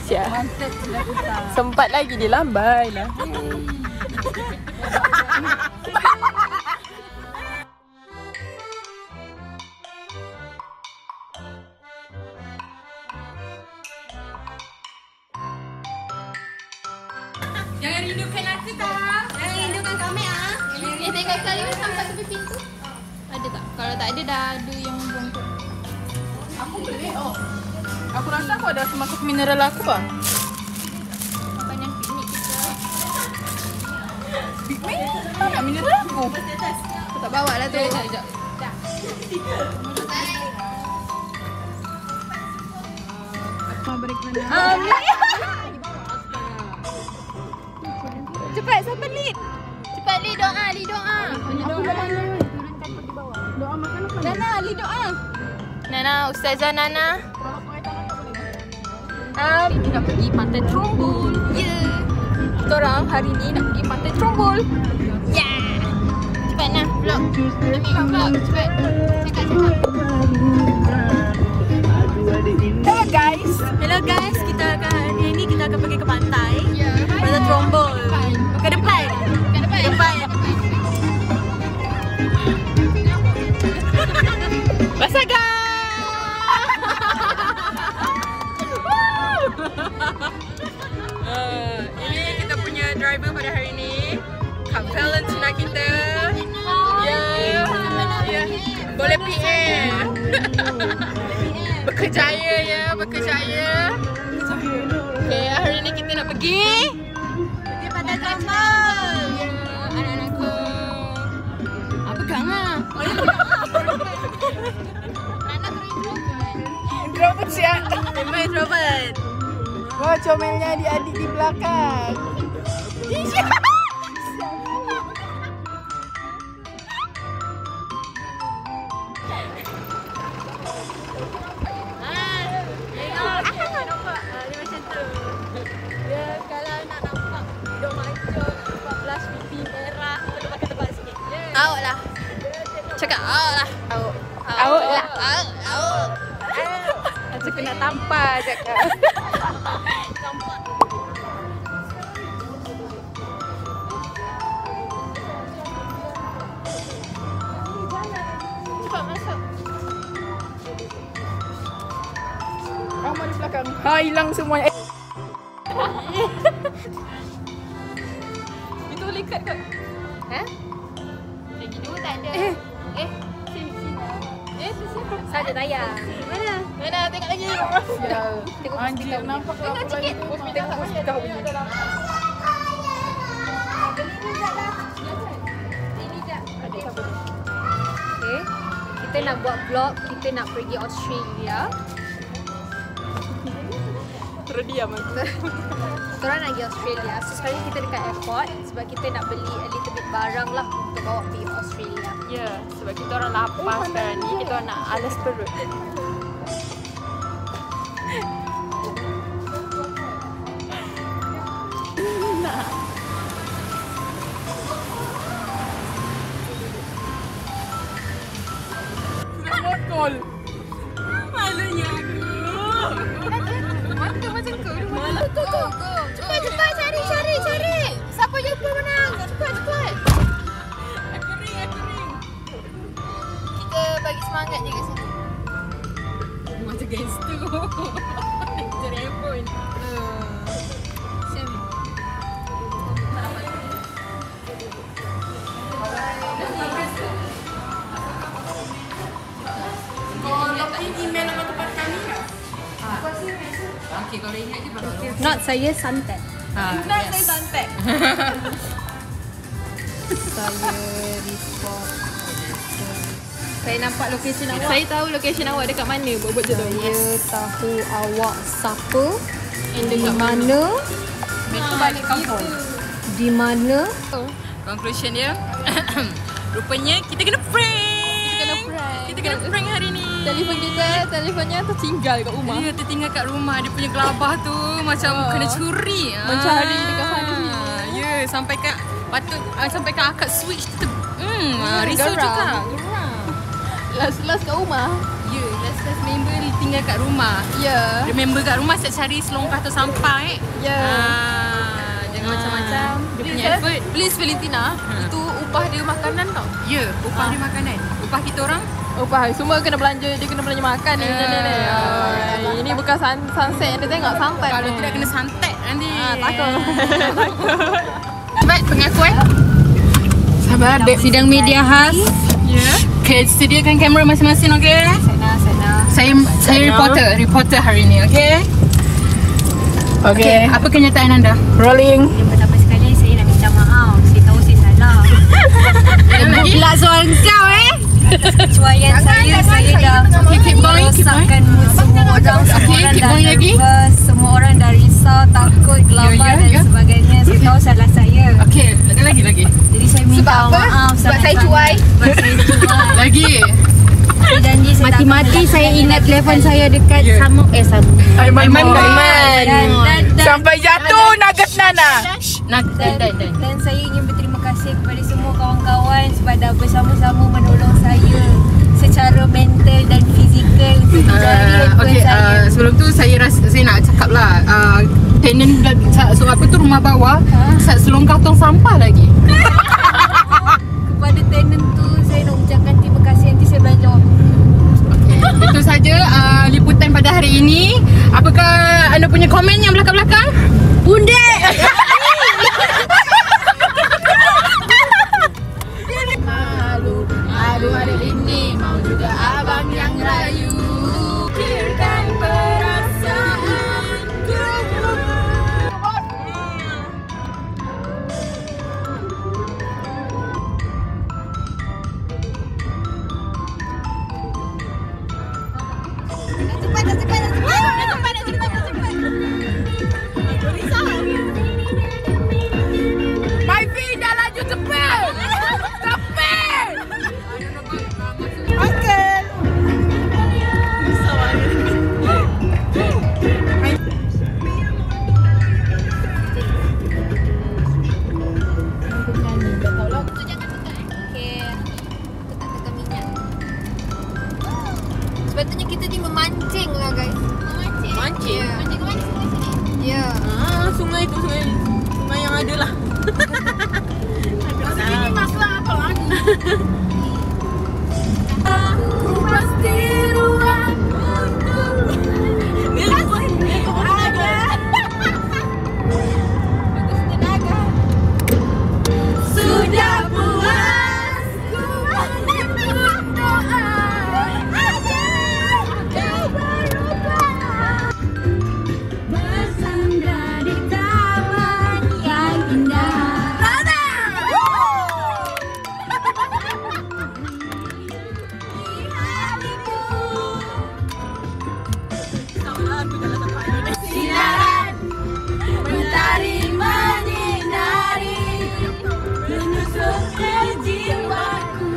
Siap. Sempat lagi dia lambai lah. Jangan rindukan aku tak? Jangan rindukan kami ah. Tengok kali ni sampai tepi pintu. Ada tak? Kalau tak ada dah ada yang bongkok. Aku boleh. Oh. Aku rasa aku ada masuk mineral aku ah. Makan yang piknik kita. Piknik? Mana mineral aku? Aku tak bawa lah tu. Sekejap. Amin. Cepat, siapa lead? Cepat lead doa, lead doa. Doa makan apa? Nana, lead doa. Nana, Ustazah Nana. Kita nak pergi Pantai Trombol. Yeah. Kita orang hari ni nak pergi Pantai Trombol. Yeah. Cepat Nah, vlog. Ambil vlog, cepat. Cakap. Hello guys, kita akan hari ni kita akan pergi ke pantai. Ya. Pantai Trombol. Ke depan. Basaga. Ini kita punya driver pada hari ni, Kak Valentina kita. Ya. Boleh PM. Berkejaya ya, berkejaya. Okay, hari ni kita nak pergi Pantai Trombol. Ya, anak-anakku. Apa kangen? Nana introvert. Introvert siap. Memang introvert. Wah, comelnya adik-adik di belakang. Awak lah. Cakap awak lah. Awak lah. Awak. Macam kena tampar cakap. Nampak. Cepat masuk. Ramai di belakang. Ha, hilang semuanya. Itu boleh cut kot. Ha? Lagi dua tak ada. Sini. Saja tayar. Mana? Tengok lagi. Ya. Tengok Anjir, nampak lah. Tengok sikit. Tengok hospital bunyi. Okay. Kita nak buat vlog. Kita nak pergi Australia. Terus diam aku. Kita orang nak pergi Australia. So sekarang kita dekat airport sebab kita nak beli a little bit barang lah untuk bawa pergi Australia. Ya, sebab kita orang lapar sekarang ni. Kita orang nak alas perut. Botol. Malunya aku. Macam kau. Go. Cepat cari. Siapa jumpa menang? Cepat. Aku ring. Kita bagi semangat je kat sini. Macam gangster. Cari handphone. Sini. Email nama tempat kami tak? Okey, kalau ingat je baru. Not saya Santet. Nak saya santai. Saya report. Saya nampak location awak. Saya tahu location awak dekat mana. Buat je tahu. Saya tahu awak siapa, And di dekat mana, Mereka balik kampung. di mana. Conclusion dia, rupanya kita kena prank. Kita kena prank hari ni. Telefonnya tertinggal kat rumah. Dia tertinggal kat rumah. Dia punya gelabah tu macam kena curi. Mencari dekat sana sini. Ya, sampai kat akak switch tu risau juga. Last kat rumah. Ya, last member tinggal kat rumah. Ya. Dia member kat rumah siap cari selongkah atau sampah Ya. Jangan macam-macam. Dia punya effort. Please Valentina, itu upah dia makanan tau. Ya, upah dia makanan. Upah kita orang Upah semua kena belanja, dia kena belanja makan ni. Ini bukan sunset yang dia tengok, santai. kalau tidak kena santet nanti. Takut. Cepat pengakuan. Sabar, sidang media khas. Ya. Okay, sediakan kamera masing-masing, okey? Saya reporter hari ini, okey? Okey. Apa kenyataan anda? Rolling. Yang pertama sekali saya nak minta maaf. Saya tahu saya salah. Pula soal kau Kecuaian saya dah merosakkan mood semua orang. Semua orang dah nervous. Semua orang dah risau, takut, gelabah dan sebagainya. Saya tahu salah saya. Okey, lagi. Jadi saya minta maaf. Sebab saya cuai. Sebab saya cuai. Lagi. Saya janji saya Mati-mati saya ingat telefon saya dekat Aiman. Sampai jatuh Nagas Nana. dan saya ingin berterima kasih kepada semua kawan-kawan sebab dah bersama-sama menolong saya secara mental dan fizikal untuk mencari handphone saya. Sebelum tu saya nak cakap lah, tenant apa tu rumah bawah selongkah tong sampah lagi. Kepada tenant tu saya nak ucapkan terima kasih, nanti saya belanja. Itu saja liputan pada hari ini. Apakah anda punya komen yang belakang-belakang? Bundek! Malu hari ini, mau juga abang yang rayu. Pikirkan perasaanku. My feet dah laju cepat. Cepat. Okey. Sepatutnya kita ni memancing lah guys. Mancing? Mancing ke mana sini? Ya. Sungai tu, sungai yang ada lah. Ini masalah apa lagi? Aku pasti ruang sudah puas ku menyebut doa. Kau berubah bersandar di taman yang indah. Sinaran mentari menyinari menusuk ke jiwaku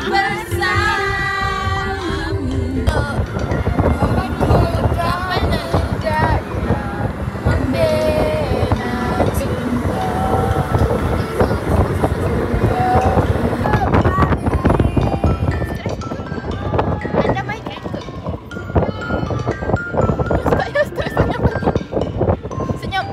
bersamamu. Membina cinta. Anda main kereta? Senyum.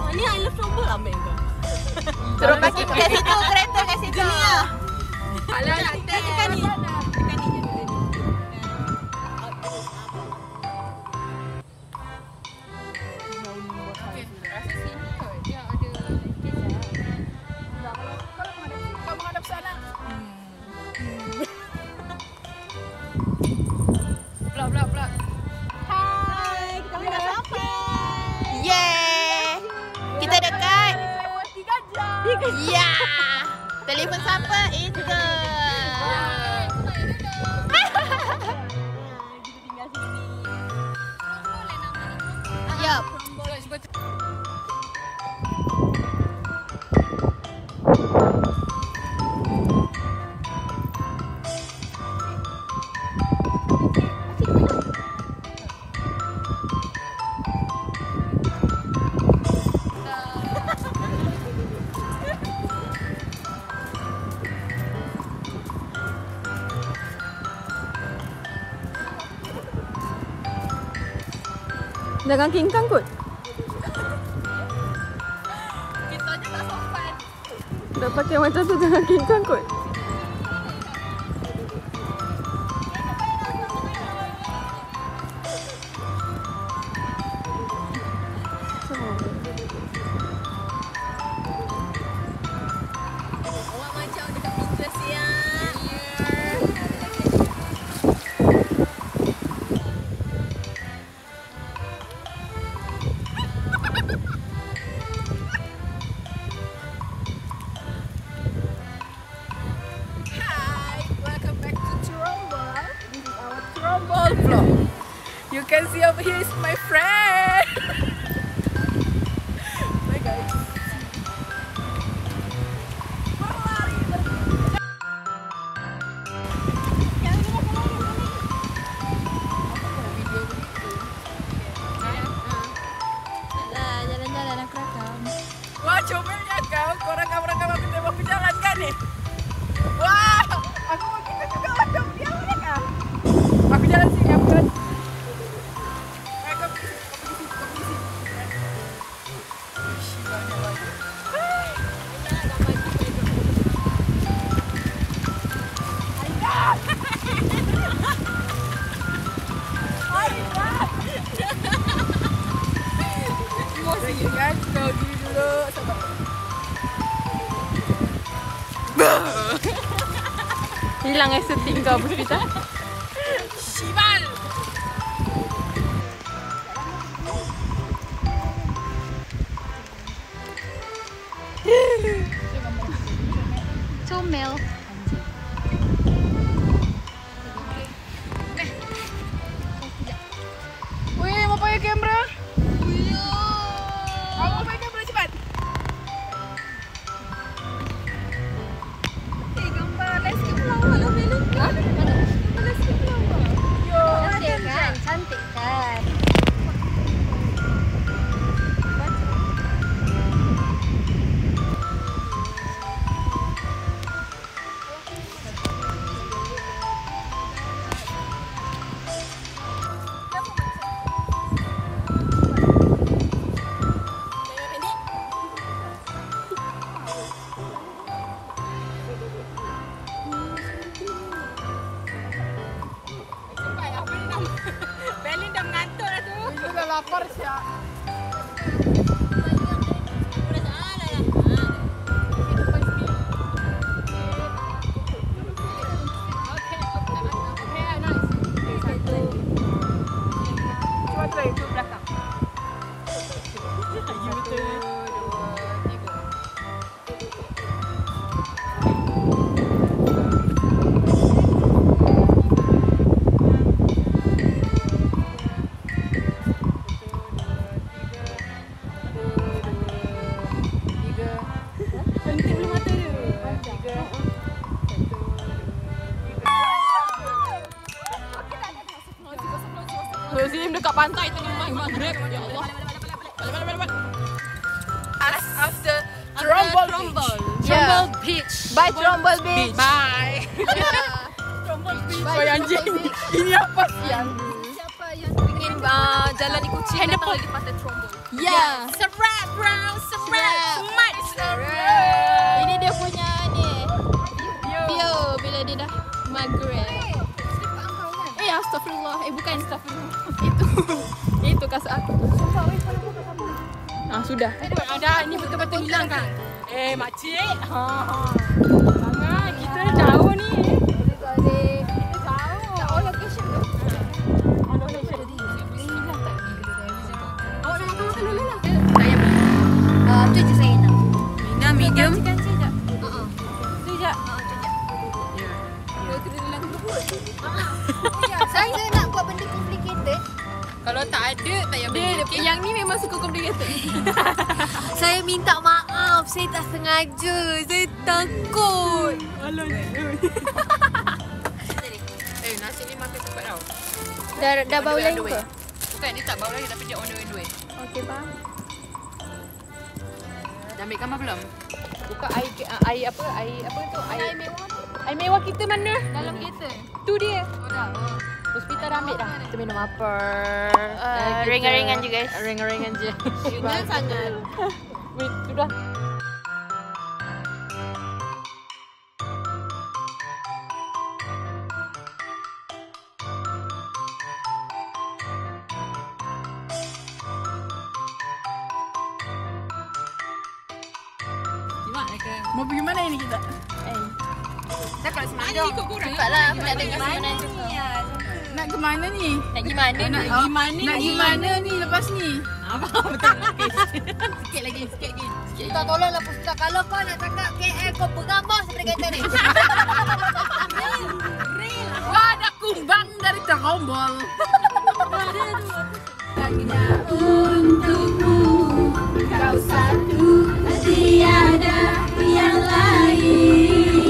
Ni I love trouble lah ambil kau. Terus pakai kat situ, kereta kat situ. Alah, tekan ni. Kau menghadap sana. Ya. Telefon siapa? Itu. Yup. Jangan kingkang kot. Kita je tak sopan. Dah pakai macam tu jangan kingkang kot. Awak macam dekat Pinterest ya. You can see over here is my friend. Bye guys. Lah, jalan-jalan aku rakam. Wah, comelnya kau. Kau rakam-rakam aku tembak aku jalan kan ni? Wah, aku mau kita juga macam dia mereka. Aku jalan sini, aku jalan. Kan kau gini dulu sabar. Hilang estetik kau Puspita. Simal. Comel. Weh, mau pakai kamera? Mau pakai kamera cepat. Gambar landscape flower lah Melin. Gambar landscape flower. Yo, Cantik kan? Cantik kan? Belin dah mengantuk dah tu. Itu dah lapar siap. Cuba try itu belakang. Ya betul. Rozim dekat pantai tengah main maghrib. Ya Allah. After Trombol Trombol Beach. Bye Trombol Beach. Bye. Kau anjing. Ini apa sih? Siapa yang ingin jalan di Kuching datang lagi pantai Trombol? Ya. Serat bro, serat. Smart. Ini dia punya ni. View bila dia dah maghrib. Astagfirullah. Bukan astagfirullah. Itu kasut aku. Sudah. Ada ini betul-betul hilang kan? Makcik. Jangan, kita dah jauh ni. Kita jauh. Tak on location tu. Awak nak makan dulu lah. Saya Tu je saya nak. Mina medium. Kalau tak ada, tak payah beli. Okay? Yang ni memang suka complicated. Saya minta maaf. Saya tak sengaja. Saya takut. Nasi ni makan cepat tau. Dah bau lain ke? Bukan, dia tak bau lagi tapi dia on the way. Okey, faham. Dah ambil gambar belum? Buka air apa tu? Air mewah kita mana? Dalam kereta. Tu dia. Hospital dah ambil dah. Kita minum apa? Ringan-ringan je guys. Ringan-ringan je. Ringan sangat. Sudah. Mau pergi mana ini kita? Dah kalau semanjang. Ikut korang. Cepatlah, aku nak dengar sebenarnya juga. Nak ke mana ni? Nak pergi mana? Nak pergi mana ni lepas ni? Betul. Sikit lagi. Kita tolonglah Puspa. Kalau kau nak cakap KL, kau pengamah seperti kereta ni. Wah, dah kumbang dari Terombol. Untukmu, kau satu, tiada yang lain.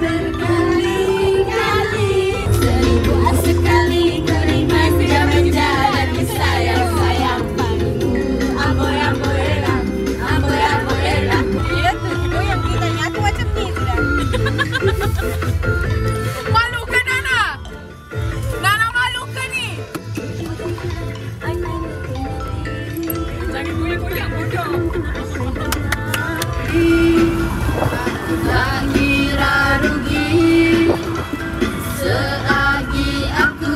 Berkali-kali, seribu sekali, kelima sudah menjalani sayang-sayang padamu. Amboy-amboy-elang, amboy-amboy-elang. Dia tu yang kita nyatu macam ni sudah. Malu ke Nana? Nana malu ke ni? Jangan goyang-goyang bodoh. Tak kira rugi selagi aku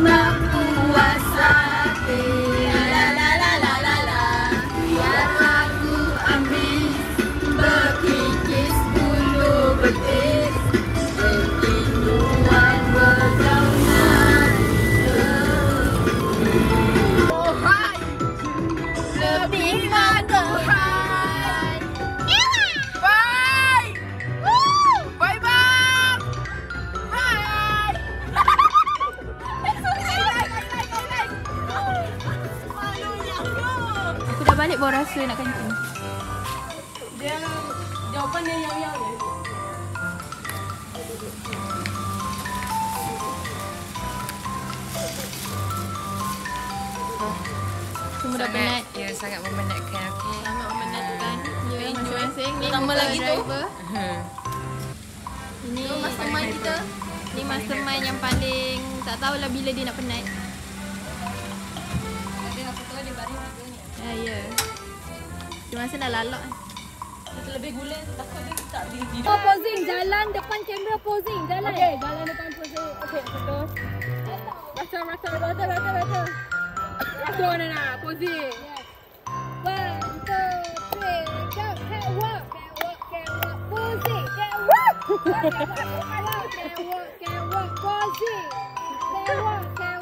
tak puas hati. La la la la la la. Biar aku ambil berkikis bulu betis, keinginan berdaulat. Oh hai, lebih maduhai. Bye bang. Bye. Aku dah balik bawa rasa nak kencing. Dia jawapan dia yang dia. Semua dah penat. Ya, sangat memenatkan. Okey. Sangat memenatkan. Ya, masing-masing. Ni Tambah lagi tu. driver. Ini mastermind kita. Ni mastermind yang paling tak tahulah bila dia nak penat. Ya. Dia masa dah lalak. Oh, posing. Jalan depan kamera posing. Jalan. Okey, jalan depan posing. Okey, betul. Rata. Rata, Nana. Posing. One, two, three, go. Catwalk. Posing. Catwalk. Catwalk. Posing. Catwalk.